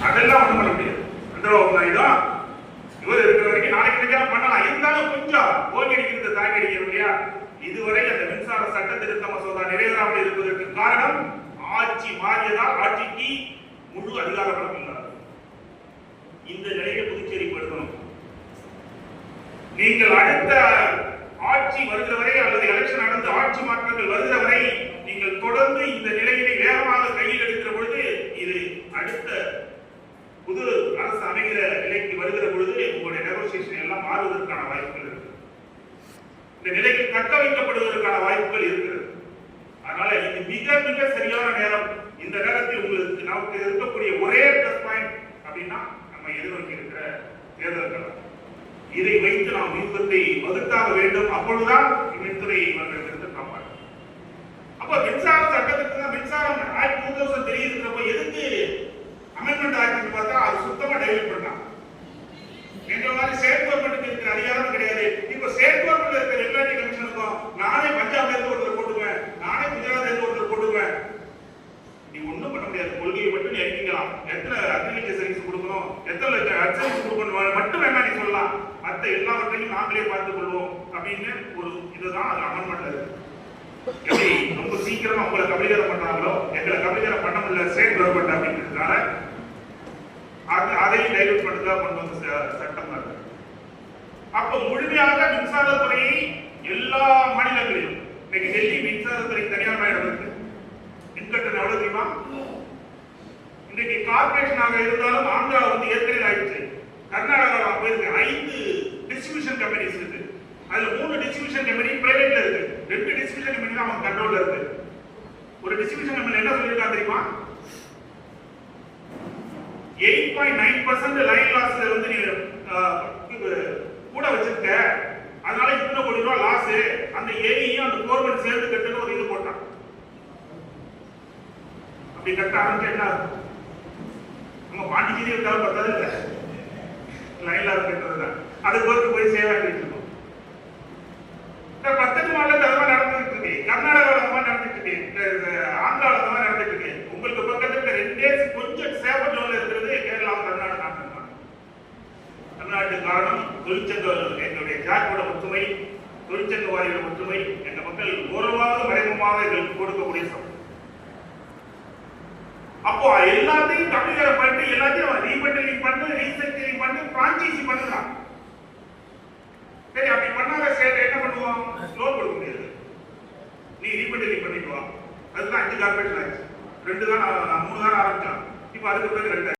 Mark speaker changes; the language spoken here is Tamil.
Speaker 1: அதெல்லாம் ஒண்ணும் பண்ண முடியாது. சந்திரபாபு நாயுடு இவர் இருக்கிற வரைக்கும் நாளைக்கு பண்ணலாம். இருந்தாலும் கொஞ்சம் ஓங்கி அடிக்கிறது தாக்கி அடிக்கிறது இல்லையா? இதுவரை அந்த மின்சார சட்ட திருத்த மசோதா நிறைவேறாமல் இருப்பதற்கு காரணம் ஆட்சி மாறியதால் ஆட்சிக்கு முழு அதிகார பலம் இல்லாது. இந்த நிலையை புதுச்சேரி படுத்தணும். நீங்கள் அடுத்த ஆட்சி வருகிற வரை அல்லது எலெக்ஷன் நடந்து ஆட்சி மாற்றங்கள் வருகிற வரை நீங்கள் தொடர்ந்து இந்த நிலையினை வேகமாக கையில் எடுக்கிற பொழுது இது அடுத்த புது அரசு அமைகிற நிலைக்கு வருகிற பொழுது உங்களுடைய நெகோசியேஷன் எல்லாம் மாறுவதற்கான வாய்ப்புகள் இருக்கு. இந்த நிலைக்கு தக்க வைக்கப்படுவதற்கான வாய்ப்புகள் இருக்கிறது. அதனால இது மிக மிக சரியான நேரம். இந்த நேரத்தில் உங்களுக்கு நமக்கு இருக்கக்கூடிய ஒரே பிளஸ் பாயிண்ட் அப்படின்னா நம்ம எதிர்நோக்கி இருக்கிற தேர்தல்கள். இதை வைத்து நாம் யுத்தத்தை வகுத்தாக வேண்டும். அப்பொழுதுதான் மின்துறை இவர்களிருந்து காப்பாற்ற. அப்ப மின்சார சட்டத்திற்கு மின்சாரம் ஆக்ட் 2003 இருக்கிறப்ப எதுக்கு அமெண்ட்மெண்ட் ஆக்ட் பார்த்தா அது சுத்தமா டைவர்ட் பண்ணலாம். எங்க மாதிரி ஸ்டேட் கவர்மெண்ட்டுக்கு இருக்கிற அதிகாரம் கிடையாது. இப்ப ஸ்டேட் கவர்மெண்ட்ல இருக்கிற ரெகுலேட்டரி கமிஷனுக்கும் நானே பஞ்சாப்ல இருந்து ஒருத்தர் போட்டுக்குவேன், நானே குஜராத்ல இருந்து ஒருத்தர் போட்டுக்குவேன். நீ ஒண்ணும் பண்ண முடியாது. கொள்கையை மட்டும் நீ அறிவிக்கலாம். எத்தனை அக்ரிகல்ச்சர் சர்வீஸ் கொடுக்கணும், எத்தனை லட்சம் சர்வீஸ் கொடுக்கணும் மட்டும் வேணா நீ சொல்லலாம். மற்ற எல்லாவற்றையும் நாங்களே பார்த்துக் கொள்வோம் அப்படின்னு ஒரு இதுதான் அது அமெண்ட்மெண்ட்ல இருக்கு. எப்படி ரொம்ப சீக்கிரமா உங்களை கபலீகரம் பண்றாங்களோ எங்களை கபலீகரம் பண்ண முடியல ஸ்டேட் கவர்மெண்ட் அப்படின்றதுனால அதையும் டைவர்ட் பண்ணதா கொண்டு வந்த சட்டம் இருக்கு. அப்ப முழுமையாக மின்சாரத்துறையை எல்லா மாநிலங்களிலும் இன்னைக்கு டெல்லி மின்சாரத்துறை தனியார் மயம் இருக்கு. மின்கட்டணம் எவ்வளவு தெரியுமா? இன்னைக்கு கார்பரேஷனாக இருந்தாலும் ஆந்திரா வந்து ஏற்கனவே ஆயிடுச்சு. கர்நாடகா போயிருக்கு. 5 டிஸ்ட்ரிபியூஷன் கம்பெனிஸ் இருக்கு. அதுல 3 டிஸ்ட்ரிபியூஷன் கம்பெனி பிரைவேட்ல இருக்கு. 2 டிஸ்ட்ரிபியூஷன் கம்பெனி தான் அவங்க கண்ட்ரோல்ல இருக்கு. ஒரு டிஸ்ட்ரிபியூஷன் கம்பெனி என்ன சொல்லிருக்காங்க தெரியுமா? 8.9% லைன் லாஸ்ல வந்து நீ கூட வச்சிருக்க, அதனால இத்தனை கோடி ரூபாய் லாஸ். அந்த ஏரியும் அந்த கவர்மெண்ட் சேர்ந்து கட்டணும் ஒரு இது போட்டான். அப்படி கட்ட ஆரம்பிச்சு என்ன நம்ம பாண்டிச்சேரி இருந்தாலும் பார்த்தது இல்லை. லைன் லாஸ் கட்டுறது அதுக்கு ஒர்க்கு போய் சேவை ஆகிட்டு இருக்கோம். 10 மாநிலத்தில் அதெல்லாம் நடந்துட்டு இருக்கு. கர்நாடகாவில் அந்த மாதிரி நடந்துட்டு இருக்கு. ஆந்திராவில் அந்த மாதிரி நடந்துட்டு இருக்கு. உங்களுக்கு பக்கத்துல 2 கொஞ்சம் சேவை ஜோன்ல இருக்கிறது கேரளா, கர்நாடகா. தமிழ்நாட்டு காரணம் தொழிற்சங்க எங்களுடைய ஜாக்கோட ஒற்றுமை, தொழிற்சங்க வாரியோட ஒற்றுமை. எங்க மக்கள் ஓரளவாக மறைமுகமாக எங்களுக்கு கொடுக்கக்கூடிய சமம். அப்போ எல்லாத்தையும் கபலீகரம் பண்ணி எல்லாத்தையும் ரீபெண்டலிங் பண்ணு, ரீசைக்கிளிங் பண்ணு, பிரான்சைசி பண்ணுறான். சரி, அப்படி பண்ணாத ஸ்டேட் என்ன பண்ணுவான்? லோன் கொடுக்க முடியாது. நீ ரீபெண்டலிங் பண்ணிட்டு வா. அதுதான் 5 கார்பரேஷன் ஆச்சு. 2 தான் 3 தான் ஆரம்பிச்சான். இப்ப அதுக்கு பிறகு 2